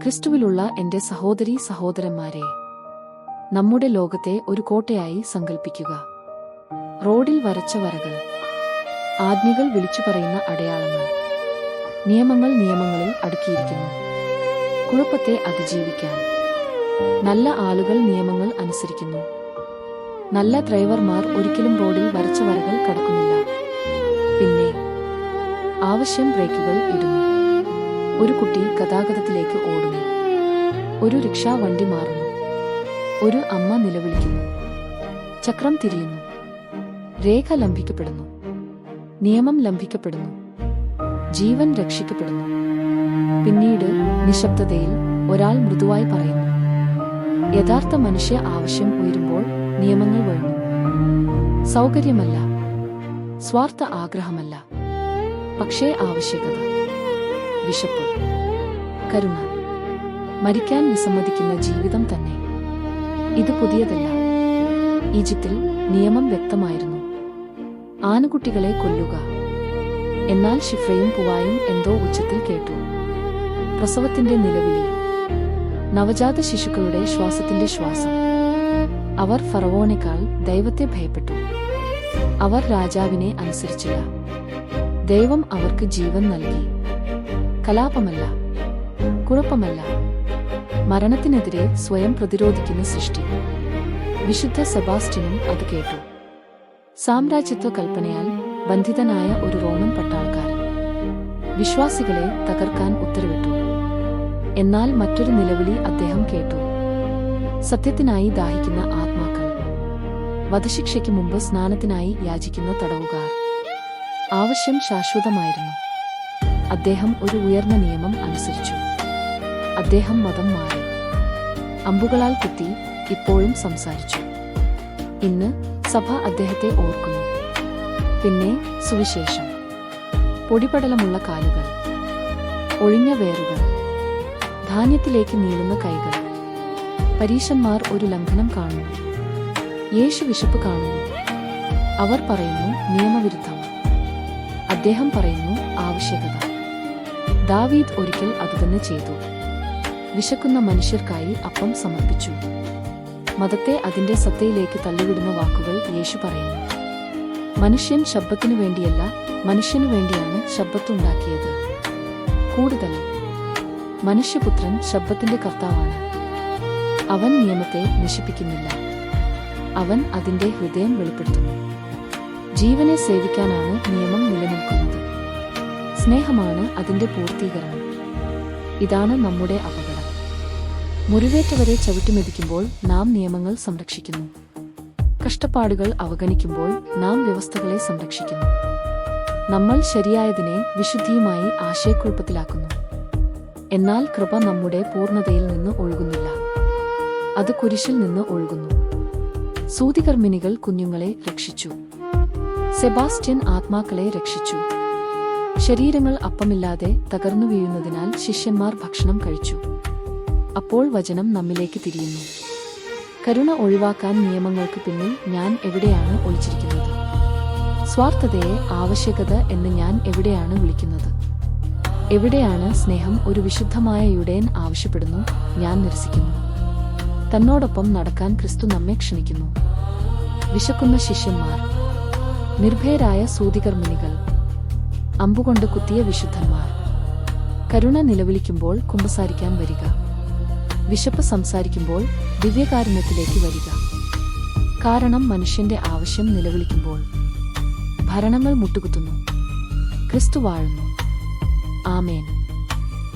ക്രിസ്തുവിലുള്ള എന്റെ സഹോദരീ സഹോദരന്മാരെ, നമ്മുടെ ലോകത്തെ ഒരു കോട്ടയായി സങ്കൽപ്പിക്കുക. റോഡിൽ വരച്ച വരകൾ, ആജ്ഞകൾ വിളിച്ചു പറയുന്ന അടയാളങ്ങൾ, നിയമങ്ങൾ നിയമങ്ങളിൽ അടുക്കിയിരിക്കുന്നു. കുഴപ്പത്തെ അതിജീവിക്കാൻ നല്ല ആളുകൾ നിയമങ്ങൾ അനുസരിക്കുന്നു. നല്ല ഡ്രൈവർമാർ ഒരിക്കലും റോഡിൽ വരച്ച വരകൾ കടക്കുന്നില്ല. പിന്നെ ആവശ്യം ബ്രേക്കുകൾ ഇടുന്നു. ഒരു കുട്ടി ഗതാഗതത്തിലേക്ക് ഓടുന്നു. ഒരു റിക്ഷാ വണ്ടി മാറുന്നു. ഒരു അമ്മ നിലവിളിക്കുന്നു. ചക്രം തിരിയുന്നു. രേഖ ലംഘിക്കപ്പെടുന്നു. നിയമം ലംഘിക്കപ്പെടുന്നു. ജീവൻ രക്ഷിക്കപ്പെടുന്നു. പിന്നീട് നിശബ്ദതയിൽ ഒരാൾ മൃദുവായി പറയുന്നു, യഥാർത്ഥ മനുഷ്യ ആവശ്യം ഉയരുമ്പോൾ നിയമങ്ങൾ വഴുന്നു. സൗകര്യമല്ല, സ്വാർത്ഥ ആഗ്രഹമല്ല, പക്ഷേ ആവശ്യകത, വിശപ്പ്, കരുണ, മരിക്കാൻ വിസമ്മതിക്കുന്ന ജീവിതം തന്നെ. ഇത് പുതിയതല്ല. ഈജിപ്തിൽ നിയമം വ്യക്തമായിരുന്നു. ആനുകുട്ടികളെ കൊല്ലുക. എന്നാൽ ഷിഫ്രയും പുവായും എന്തോ ഉച്ചത്തിൽ കേട്ടു. പ്രസവത്തിന്റെ നിലവിളി, നവജാത ശിശുക്കളുടെ ശ്വാസത്തിന്റെ ശ്വാസം. അവർ ഫറവോനേക്കാൾ ദൈവത്തെ ഭയപ്പെട്ടു. അവർ രാജാവിനെ അനുസരിച്ചില്ല. ദൈവം അവർക്ക് ജീവൻ നൽകി. കലാപമല്ല, കുഴപ്പമല്ല, മരണത്തിനെതിരെ സ്വയം പ്രതിരോധിക്കുന്ന സൃഷ്ടി. വിശുദ്ധ സെബാസ്റ്റ്യനും അത് കേട്ടു. സാമ്രാജ്യത്വ കൽപ്പനയാൽ ബന്ധിതനായ ഒരു റോമൻ പട്ടാളക്കാരൻ വിശ്വാസികളെ തകർക്കാൻ ഉത്തരവിട്ടു. എന്നാൽ മറ്റൊരു നിലവിളി അദ്ദേഹം കേട്ടു. സത്യത്തിനായി ദാഹിക്കുന്ന ആത്മാക്കൾ, വധശിക്ഷയ്ക്ക് മുമ്പ് സ്നാനത്തിനായി യാചിക്കുന്ന തടവുകാർ. ആവശ്യം ശാശ്വതമായിരുന്നു. അദ്ദേഹം ഒരു ഉയർന്ന നിയമം അനുസരിച്ചു. അദ്ദേഹം മതം മാറി. അമ്പുകളാൽ കുത്തി ഇപ്പോഴും സംസാരിച്ചു. ഇന്ന് സഭ അദ്ദേഹത്തെ ഓർക്കുന്നു. പിന്നെ സുവിശേഷം. പൊടിപടലമുള്ള കാലുകൾ, ഒഴിഞ്ഞ വേരുകൾ, ധാന്യത്തിലേക്ക് നീളുന്ന കൈകൾ. പരീശന്മാർ ഒരു ലംഘനം കാണുന്നു. യേശു വിശപ്പ് കാണുന്നു. അവർ പറയുന്നു നിയമവിരുദ്ധം. അദ്ദേഹം പറയുന്നു ആവശ്യകത. ദാവീദ് ഒരിക്കൽ അതുതന്നെ ചെയ്തു. വിശക്കുന്ന മനുഷ്യർക്കായി അപ്പം സമർപ്പിച്ചു. മതത്തെ അതിന്റെ സത്തയിലേക്ക് തള്ളിവിടുന്ന വാക്കുകൾ യേശു പറയുന്നു. മനുഷ്യൻ ശബ്ദത്തിനു വേണ്ടിയല്ല, മനുഷ്യനു വേണ്ടിയാണ് ശബ്ദത്തുണ്ടാക്കിയത്. കൂടുതൽ, മനുഷ്യപുത്രൻ ശബ്ദത്തിന്റെ കർത്താവാണ്. അവൻ നിയമത്തെ നശിപ്പിക്കുന്നില്ല. അവൻ അതിന്റെ ഹൃദയം വെളിപ്പെടുത്തുന്നു. ജീവനെ സേവിക്കാനാണ് നിയമം നിലനിൽക്കുന്നത്. സ്നേഹമാണ് അതിന്റെ പൂർത്തീകരണം. ഇതാണ് നമ്മുടെ അപകടം. മുറിവേറ്റവരെ ചവിട്ടിമെതിക്കുമ്പോൾ നാം നിയമങ്ങൾ സംരക്ഷിക്കുന്നു. കഷ്ടപ്പാടുകൾ അവഗണിക്കുമ്പോൾ നാം വ്യവസ്ഥകളെ സംരക്ഷിക്കുന്നു. നമ്മൾ ശരിയായതിനെ വിശുദ്ധിയുമായി ആശയക്കുഴപ്പത്തിലാക്കുന്നു. എന്നാൽ കൃപ നമ്മുടെ പൂർണ്ണതയിൽ നിന്ന് ഒഴുകുന്നില്ല. അത് കുരിശിൽ നിന്ന് ഒഴുകുന്നു. സൂതികർമ്മിണികൾ കുഞ്ഞുങ്ങളെ രക്ഷിച്ചു. സെബാസ്റ്റ്യൻ ആത്മാക്കളെ രക്ഷിച്ചു. ശരീരങ്ങൾ അപ്പമില്ലാതെ തകർന്നു വീഴുന്നതിനാൽ ശിഷ്യന്മാർ ഭക്ഷണം കഴിച്ചു. അപ്പോൾ വചനം നമ്മിലേക്ക് തിരിയുന്നു. കരുണ ഒഴിവാക്കാൻ നിയമങ്ങൾക്ക് പിന്നിൽ ഞാൻ എവിടെയാണ് ഒളിച്ചിരിക്കുന്നത്? സ്വാർത്ഥതയെ ആവശ്യകത എന്ന് ഞാൻ എവിടെയാണ് വിളിക്കുന്നത്? എവിടെയാണ് സ്നേഹം? ഒരു വിശുദ്ധമായ യുഡേൻ ആവശ്യപ്പെടുന്നു, ഞാൻ നിരസിക്കുന്നു. തന്നോടൊപ്പം നടക്കാൻ ക്രിസ്തു നമ്മെ ക്ഷണിക്കുന്നു. വിശക്കുന്ന ശിഷ്യന്മാർ, നിർഭയരായ സൂതികർമ്മിണികൾ, അമ്പുകൊണ്ട് കുത്തിയ വിശുദ്ധന്മാർ. കരുണ നിലവിളിക്കുമ്പോൾ കുമ്പസാരിക്കാൻ വരിക. വിശപ്പ് സംസാരിക്കുമ്പോൾ ദിവ്യകാരുണ്യത്തിലേക്ക് വരിക. കാരണം മനുഷ്യന്റെ ആവശ്യം നിലവിളിക്കുമ്പോൾ ഭരണങ്ങൾ മുട്ടുകുത്തുന്നു. ക്രിസ്തു വാഴുന്നു. ആമേൻ.